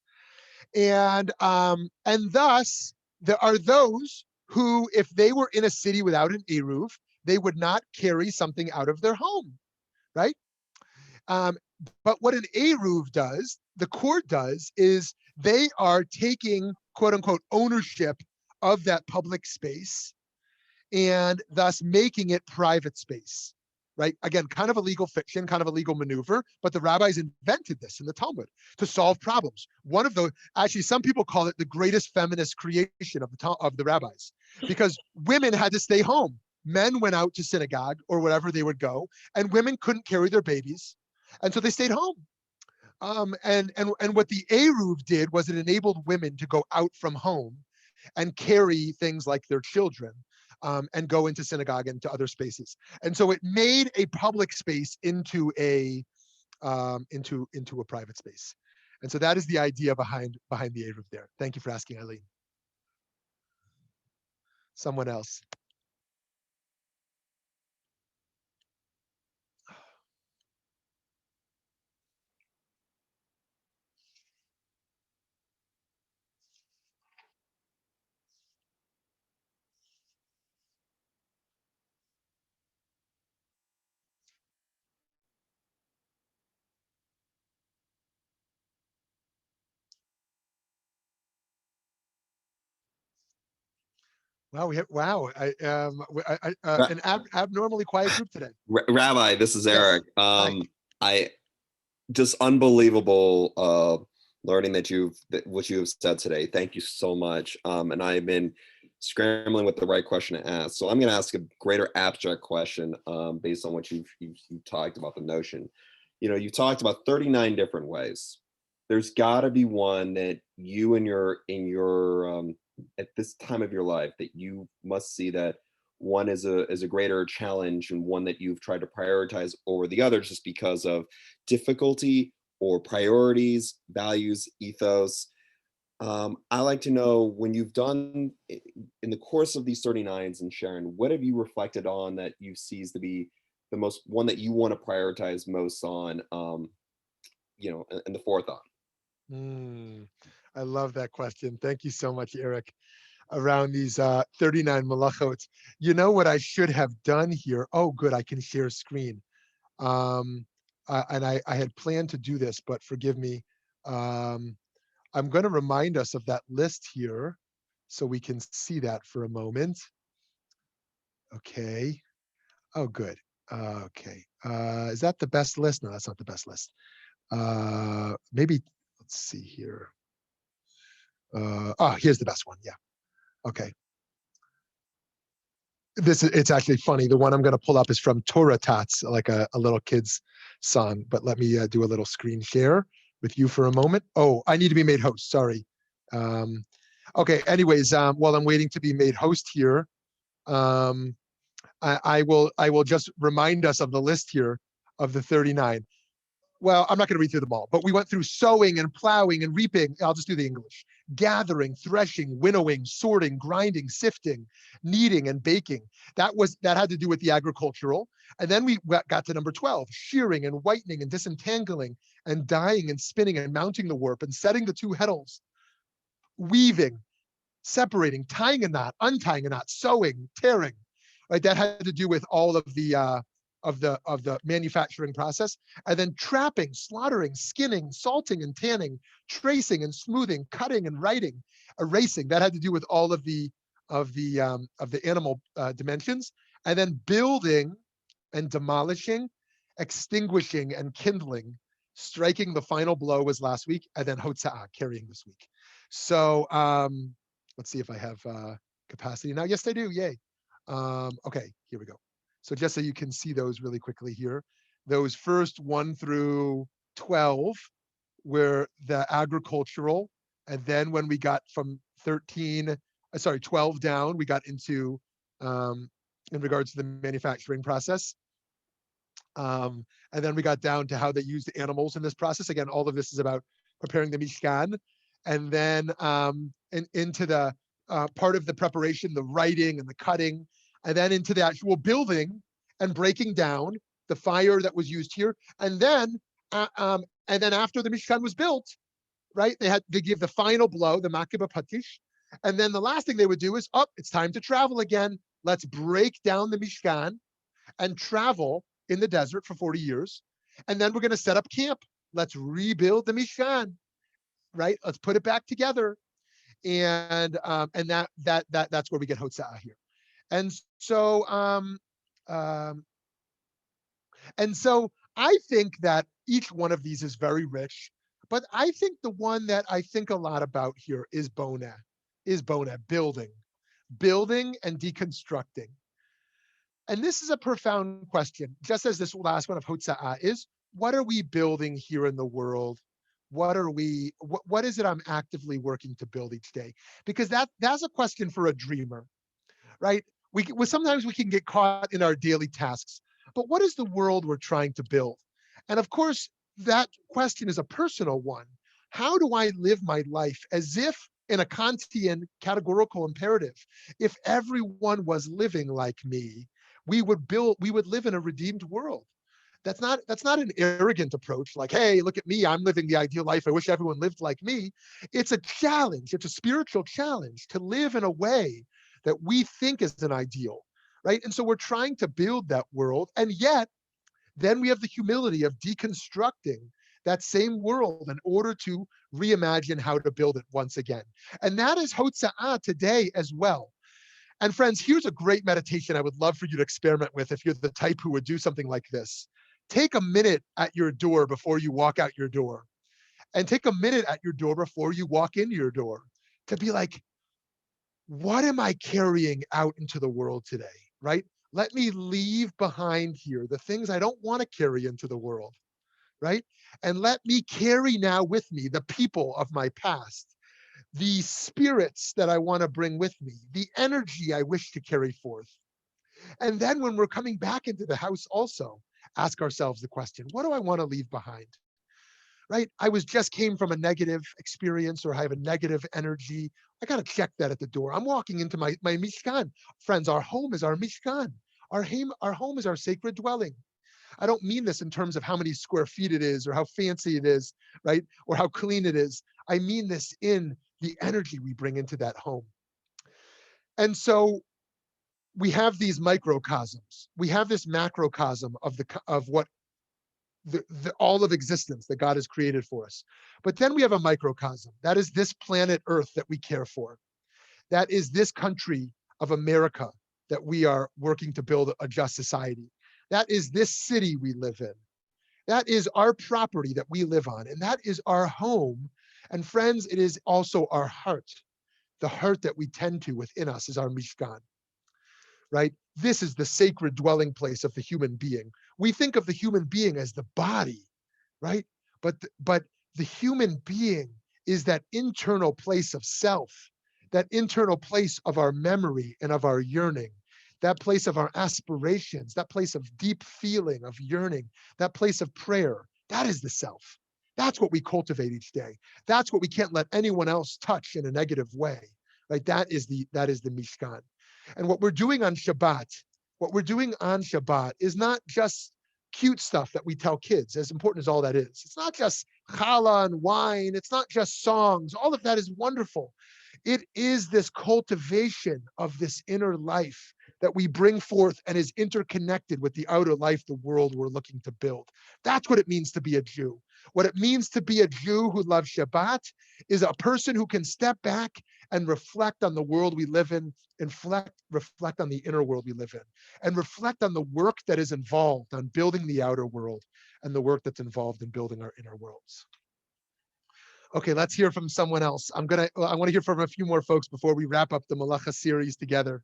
And thus, there are those who, if they were in a city without an Eruv, they would not carry something out of their home, right? But what an Eruv does, the court does, is they are taking, quote unquote, ownership of that public space and thus making it private space, right? Again, kind of a legal fiction, kind of a legal maneuver, but the rabbis invented this in the Talmud to solve problems. One of those, actually, some people call it the greatest feminist creation of the rabbis, because women had to stay home. Men went out to synagogue or wherever they would go, and women couldn't carry their babies. And so they stayed home. And what the Eruv did was it enabled women to go out from home and carry things like their children and go into synagogue and to other spaces. And so it made a public space into a private space. And so that is the idea behind the Eruv there. Thank you for asking, Eileen. Someone else. An abnormally quiet group today. Rabbi, this is Eric. Yes. I just unbelievable learning what you have said today. Thank you so much. And I've been scrambling with the right question to ask. So I'm going to ask a greater abstract question based on what you've talked about the notion. You talked about 39 different ways. there's got to be one that you in your at this time of your life that you must see that one is a greater challenge and one that you've tried to prioritize over the other just because of difficulty or priorities, values, ethos. I like to know, when you've done in the course of these 39s, and Sharon, what have you reflected on that you sees to be the most one that you want to prioritize most on, in the forethought? I love that question. Thank you so much, Eric. Around these 39 melachot. You know what I should have done here? Oh, good, I can share screen. I had planned to do this, but forgive me. I'm going to remind us of that list here so we can see that for a moment. Okay. Oh, good. Okay. Is that the best list? No, that's not the best list. Maybe, let's see here. Here's the best one. Yeah. Okay. It's actually funny. The one I'm going to pull up is from Torah Tats, like a little kid's song, but let me do a little screen share with you for a moment. Oh, I need to be made host. Sorry. Okay. Anyways, while I'm waiting to be made host here, I will just remind us of the list here of the 39. Well, I'm not going to read through them all, but we went through sowing and plowing and reaping. I'll just do the English. Gathering, threshing, winnowing, sorting, grinding, sifting, kneading, and baking. That had to do with the agricultural. And then we got to number 12, shearing and whitening and disentangling and dyeing and spinning and mounting the warp and setting the two heddles, weaving, separating, tying a knot, untying a knot, sewing, tearing. Right? That had to do with all of the manufacturing process. And then trapping, slaughtering, skinning, salting and tanning, tracing and smoothing, cutting and writing, erasing. That had to do with all of the animal dimensions. And then building and demolishing, extinguishing and kindling. Striking the final blow was last week, and then Hotza'ah, carrying this week. So let's see if I have capacity now. Yes, I do. Yay. Okay, here we go. So just so you can see those really quickly here, those first 1 through 12 were the agricultural. And then when we got from 12 down, we got into, in regards to the manufacturing process. And then we got down to how they use the animals in this process. Again, all of this is about preparing the Mishkan. And then into the part of the preparation, the writing and the cutting, and then into the actual building and breaking down the fire that was used here. And then after the Mishkan was built, right, they give the final blow, the Makibah Patish. And then the last thing they would do is, it's time to travel again. Let's break down the Mishkan and travel in the desert for 40 years. And then we're going to set up camp. Let's rebuild the Mishkan, right? Let's put it back together. And that's where we get Hotza'ah here. And so I think that each one of these is very rich, but I think the one that I think a lot about here is Bona, building and deconstructing. And this is a profound question, just as this last one of Hotza'ah is. What are we building here in the world? What is it I'm actively working to build each day? Because that's a question for a dreamer, right? Sometimes we can get caught in our daily tasks, but what is the world we're trying to build? And of course, that question is a personal one. How do I live my life as if, in a Kantian categorical imperative, if everyone was living like me, we would live in a redeemed world? That's not an arrogant approach, like, hey, look at me, I'm living the ideal life, I wish everyone lived like me. It's a challenge, it's a spiritual challenge to live in a way that we think is an ideal, right? And so we're trying to build that world, and yet then we have the humility of deconstructing that same world in order to reimagine how to build it once again. And that is Hotza'ah today as well. And friends, here's a great meditation I would love for you to experiment with if you're the type who would do something like this. Take a minute at your door before you walk out your door, and take a minute at your door before you walk into your door, to be like, what am I carrying out into the world today, right? Let me leave behind here the things I don't want to carry into the world, right? And let me carry now with me the people of my past, the spirits that I want to bring with me, the energy I wish to carry forth. And then when we're coming back into the house also, ask ourselves the question, what do I want to leave behind? Right? I just came from a negative experience, or I have a negative energy. I got to check that at the door. I'm walking into my Mishkan. Friends, our home is our Mishkan. Our home is our sacred dwelling. I don't mean this in terms of how many square feet it is or how fancy it is, right? Or how clean it is. I mean this in the energy we bring into that home. And so we have these microcosms. We have this macrocosm of what all of existence that God has created for us. But then we have a microcosm. That is this planet Earth that we care for. That is this country of America that we are working to build a just society. That is this city we live in. That is our property that we live on. And that is our home. And friends, it is also our heart. The heart that we tend to within us is our Mishkan, right? This is the sacred dwelling place of the human being. We think of the human being as the body, right? But the human being is that internal place of self, that internal place of our memory and of our yearning, that place of our aspirations, that place of deep feeling, of yearning, that place of prayer. That is the self. That's what we cultivate each day. That's what we can't let anyone else touch in a negative way, right? That is the Mishkan. And what we're doing on Shabbat is not just cute stuff that we tell kids, as important as all that is. It's not just challah and wine. It's not just songs. All of that is wonderful. It is this cultivation of this inner life that we bring forth and is interconnected with the outer life, the world we're looking to build. That's what it means to be a Jew. What it means to be a Jew who loves Shabbat is a person who can step back and reflect on the world we live in, and reflect on the inner world we live in, and reflect on the work that is involved on building the outer world and the work that's involved in building our inner worlds. Okay, let's hear from someone else. I want to hear from a few more folks before we wrap up the Malacha series together.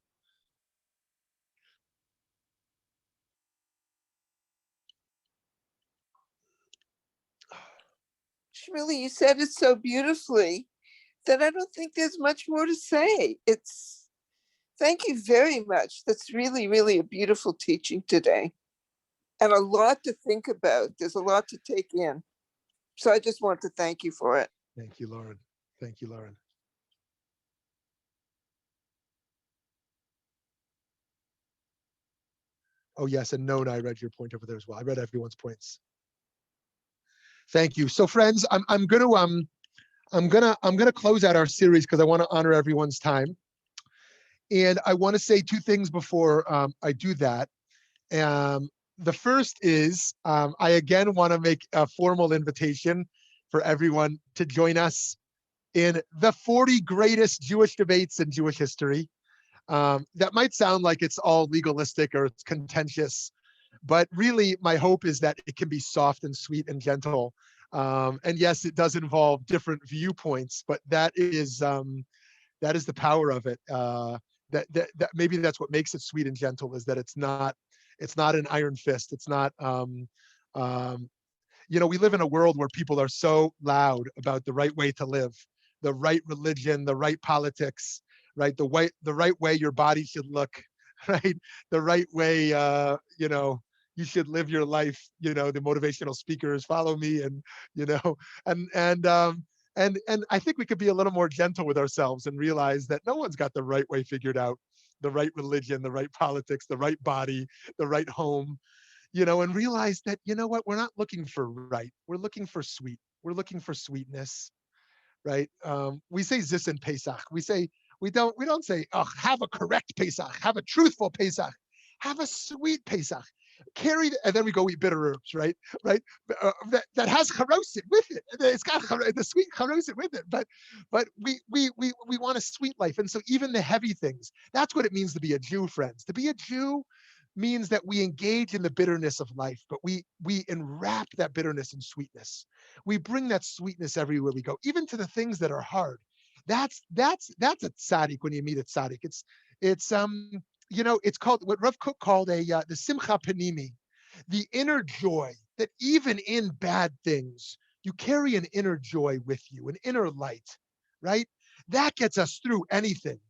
Shmuly, you said it so beautifully that I don't think there's much more to say. Thank you very much. That's really, really a beautiful teaching today, and a lot to think about. There's a lot to take in. So I just want to thank you for it. Thank you, Lauren. Thank you, Lauren. Oh yes, and Nona, I read your point over there as well. I read everyone's points. Thank you. So friends, I'm gonna close out our series because I want to honor everyone's time. And I want to say two things before I do that. The first is I again want to make a formal invitation for everyone to join us in the 40 greatest Jewish debates in Jewish history. That might sound like it's all legalistic or it's contentious, but really my hope is that it can be soft and sweet and gentle. And yes, it does involve different viewpoints, but that is the power of it. That maybe that's what makes it sweet and gentle, is that it's not an iron fist. It's not, we live in a world where people are so loud about the right way to live, the right religion, the right politics, right? The right way your body should look, right? The right way, you should live your life. The motivational speakers, follow me, and and I think we could be a little more gentle with ourselves and realize that no one's got the right way figured out, the right religion, the right politics, the right body, the right home, and realize that, what, we're not looking for right. We're looking for sweet. We're looking for sweetness, right? We say Zis in Pesach. We don't say, oh, have a correct Pesach, have a truthful Pesach, have a sweet Pesach. And then we go eat bitter herbs, right? That has charoset with it. It's got the sweet charoset with it. But we want a sweet life, and so even the heavy things. That's what it means to be a Jew, friends. To be a Jew means that we engage in the bitterness of life, but we enwrap that bitterness in sweetness. We bring that sweetness everywhere we go, even to the things that are hard. That's a tzaddik when you meet a tzaddik. It's called what Rav Kook called the simcha panimi, the inner joy that even in bad things, you carry an inner joy with you, an inner light, right? That gets us through anything.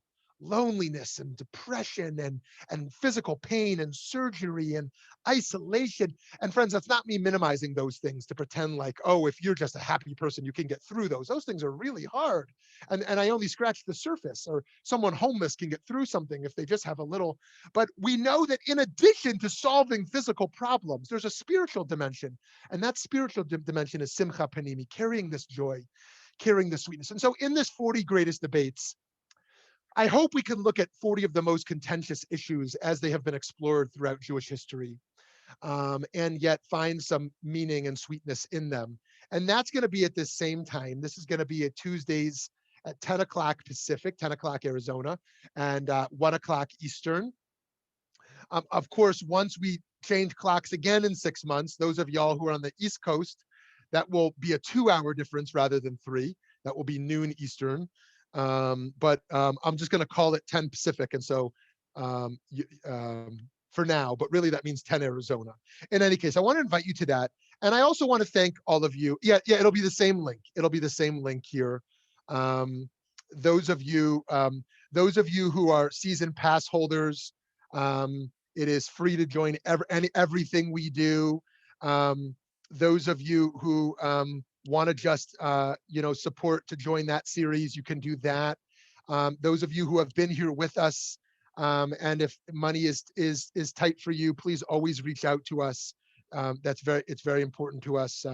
Loneliness and depression and physical pain and surgery and isolation. And friends, that's not me minimizing those things to pretend like, oh, if you're just a happy person, you can get through those. Those things are really hard. And I only scratched the surface. Or someone homeless can get through something if they just have a little. But we know that in addition to solving physical problems, there's a spiritual dimension. And that spiritual dimension is simcha panimi, carrying this joy, carrying the sweetness. And so in this 40 greatest debates, I hope we can look at 40 of the most contentious issues as they have been explored throughout Jewish history, and yet find some meaning and sweetness in them. And that's going to be at the same time. This is going to be at Tuesdays at 10 o'clock Pacific, 10 o'clock Arizona, and 1 o'clock Eastern. Of course, once we change clocks again in 6 months, those of y'all who are on the East Coast, that will be a 2-hour difference rather than 3. That will be noon Eastern. But I'm just going to call it 10 Pacific. And so for now, but really that means 10 Arizona. In any case, I want to invite you to that. And I also want to thank all of you. Yeah, it'll be the same link. It'll be the same link here. Those of you who are season pass holders, it is free to join everything we do. Those of you who want to just support to join that series, you can do that. Those of you who have been here with us, and if money is tight for you, please always reach out to us. It's very important to us,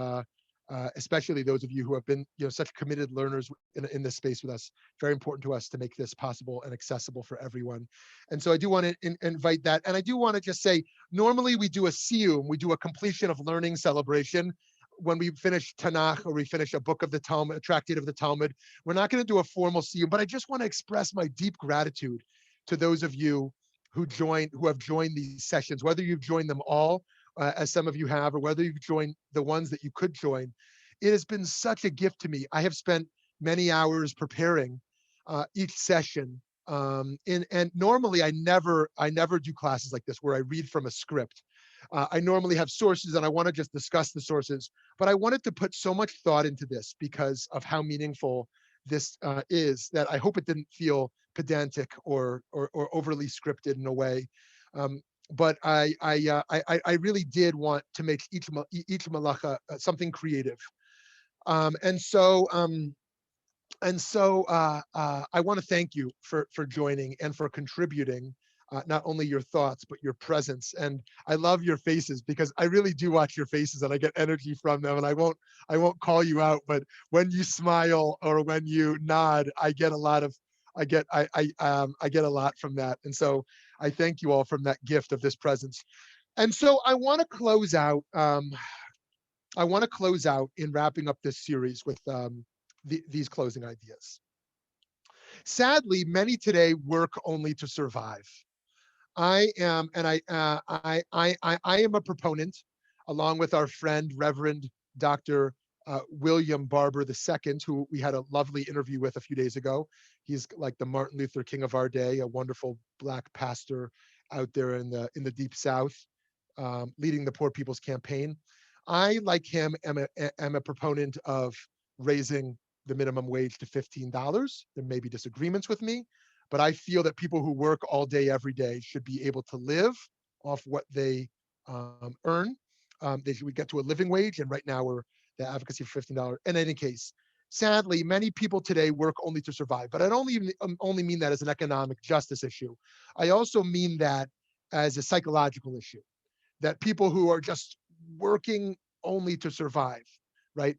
especially those of you who have been such committed learners in this space with us. Very important to us to make this possible and accessible for everyone. And so I do want to invite that. And I do want to just say, normally we do a siyum, we do a completion of learning celebration when we finish Tanakh or we finish a book of the Talmud, a tractate of the Talmud. We're not going to do a formal siyum, but I just want to express my deep gratitude to those of you who have joined these sessions, whether you've joined them all, as some of you have, or whether you've joined the ones that you could join. It has been such a gift to me. I have spent many hours preparing each session. And normally I never do classes like this where I read from a script. I normally have sources and I want to just discuss the sources, but I wanted to put so much thought into this because of how meaningful this is, that I hope it didn't feel pedantic or overly scripted in a way. But I really did want to make each malacha something creative. And so I want to thank you for joining and for contributing. Not only your thoughts, but your presence. And I love your faces because I really do watch your faces and I get energy from them. And I won't call you out, but when you smile or when you nod, I get a lot from that. And so I thank you all from that gift of this presence. And so I want to close out. In wrapping up this series with these closing ideas. Sadly, many today work only to survive. I am a proponent, along with our friend Reverend Dr. William Barber II, who we had a lovely interview with a few days ago. He's like the Martin Luther King of our day, a wonderful Black pastor out there in the Deep South, leading the Poor People's Campaign. I, like him, am a proponent of raising the minimum wage to $15. There may be disagreements with me, but I feel that people who work all day, every day should be able to live off what they earn. They should get to a living wage, and right now we're the advocacy for $15. In any case, sadly, many people today work only to survive, but I don't only mean that as an economic justice issue. I also mean that as a psychological issue, that people who are just working only to survive, right?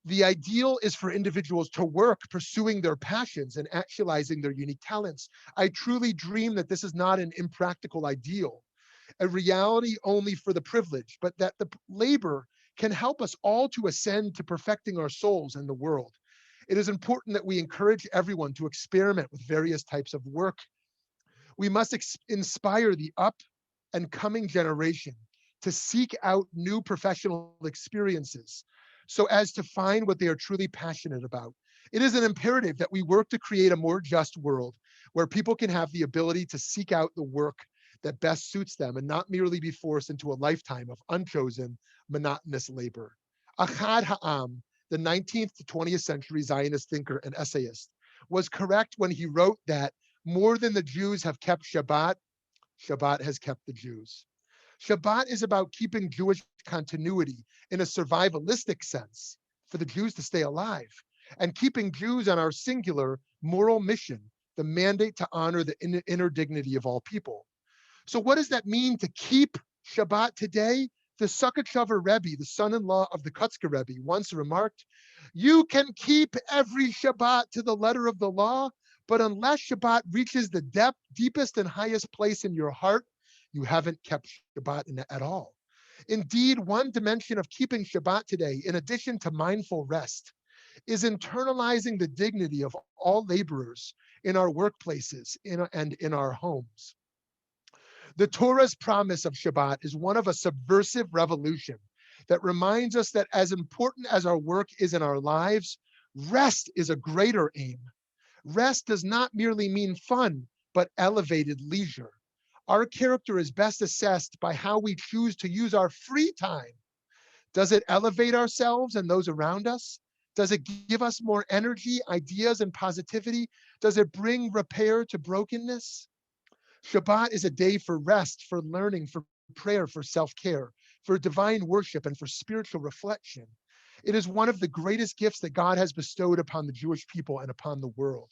The ideal is for individuals to work pursuing their passions and actualizing their unique talents. I truly dream that this is not an impractical ideal, a reality only for the privileged, but that the labor can help us all to ascend to perfecting our souls and the world. It is important that we encourage everyone to experiment with various types of work. We must inspire the up and coming generation to seek out new professional experiences so as to find what they are truly passionate about. It is an imperative that we work to create a more just world where people can have the ability to seek out the work that best suits them and not merely be forced into a lifetime of unchosen, monotonous labor. Achad Ha'am, the 19th to 20th century Zionist thinker and essayist, was correct when he wrote that more than the Jews have kept Shabbat, Shabbat has kept the Jews. Shabbat is about keeping Jewish continuity in a survivalistic sense for the Jews to stay alive, and keeping Jews on our singular moral mission, the mandate to honor the inner dignity of all people. So what does that mean to keep Shabbat today? The Sukkotchover Rebbe, the son-in-law of the Kotzker Rebbe, once remarked, "You can keep every Shabbat to the letter of the law, but unless Shabbat reaches the deepest and highest place in your heart, you haven't kept Shabbat at all." Indeed, one dimension of keeping Shabbat today, in addition to mindful rest, is internalizing the dignity of all laborers in our workplaces and in our homes. The Torah's promise of Shabbat is one of a subversive revolution that reminds us that as important as our work is in our lives, rest is a greater aim. Rest does not merely mean fun, but elevated leisure. Our character is best assessed by how we choose to use our free time. Does it elevate ourselves and those around us? Does it give us more energy, ideas, and positivity? Does it bring repair to brokenness? Shabbat is a day for rest, for learning, for prayer, for self-care, for divine worship, and for spiritual reflection. It is one of the greatest gifts that God has bestowed upon the Jewish people and upon the world.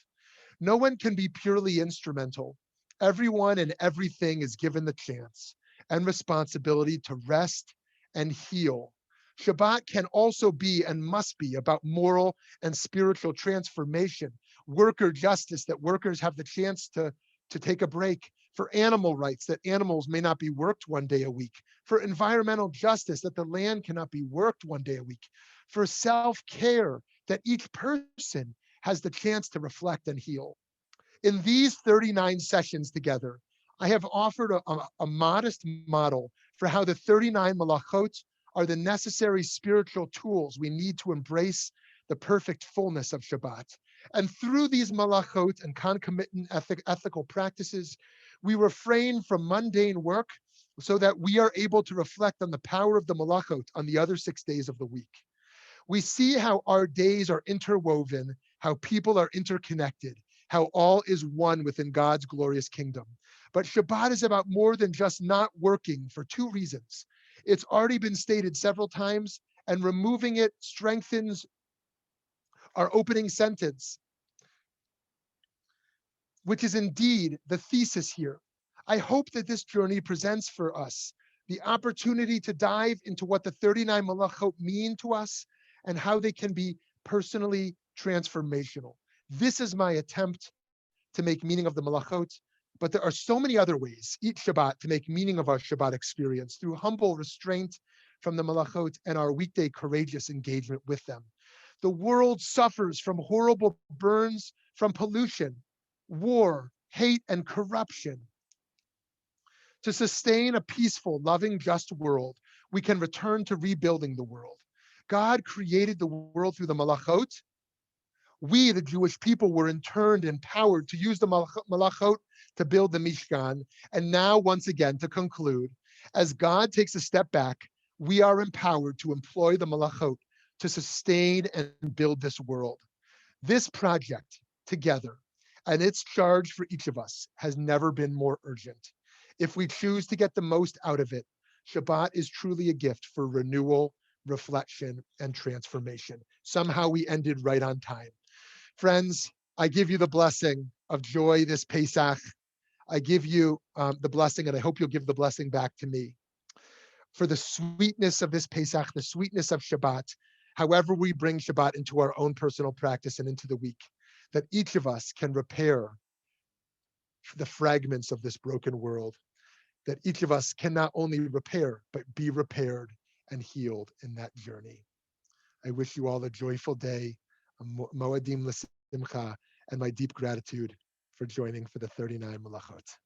No one can be purely instrumental. Everyone and everything is given the chance and responsibility to rest and heal. Shabbat can also be and must be about moral and spiritual transformation, worker justice, that workers have the chance to take a break, for animal rights, that animals may not be worked one day a week, for environmental justice, that the land cannot be worked one day a week, for self-care, that each person has the chance to reflect and heal. In these 39 sessions together, I have offered a modest model for how the 39 melachot are the necessary spiritual tools we need to embrace the perfect fullness of Shabbat. And through these melachot and concomitant ethical practices, we refrain from mundane work so that we are able to reflect on the power of the melachot on the other 6 days of the week. We see how our days are interwoven, how people are interconnected, how all is one within God's glorious kingdom. But Shabbat is about more than just not working, for two reasons. It's already been stated several times, and removing it strengthens our opening sentence, which is indeed the thesis here. I hope that this journey presents for us the opportunity to dive into what the 39 melachot mean to us and how they can be personally transformational. This is my attempt to make meaning of the melachot, but there are so many other ways each Shabbat to make meaning of our Shabbat experience through humble restraint from the melachot and our weekday courageous engagement with them. The world suffers from horrible burns, from pollution, war, hate, and corruption. To sustain a peaceful, loving, just world, we can return to rebuilding the world. God created the world through the melachot. We, the Jewish people, were in turn empowered to use the melachot to build the Mishkan. And now, once again, to conclude, as God takes a step back, we are empowered to employ the melachot to sustain and build this world. This project together and its charge for each of us has never been more urgent. If we choose to get the most out of it, Shabbat is truly a gift for renewal, reflection, and transformation. Somehow we ended right on time. Friends, I give you the blessing of joy this Pesach. I give you the blessing, and I hope you'll give the blessing back to me. For the sweetness of this Pesach, the sweetness of Shabbat, however we bring Shabbat into our own personal practice and into the week, that each of us can repair the fragments of this broken world, that each of us can not only repair, but be repaired and healed in that journey. I wish you all a joyful day, a moadim l'simcha, and my deep gratitude for joining for the 39 melachot.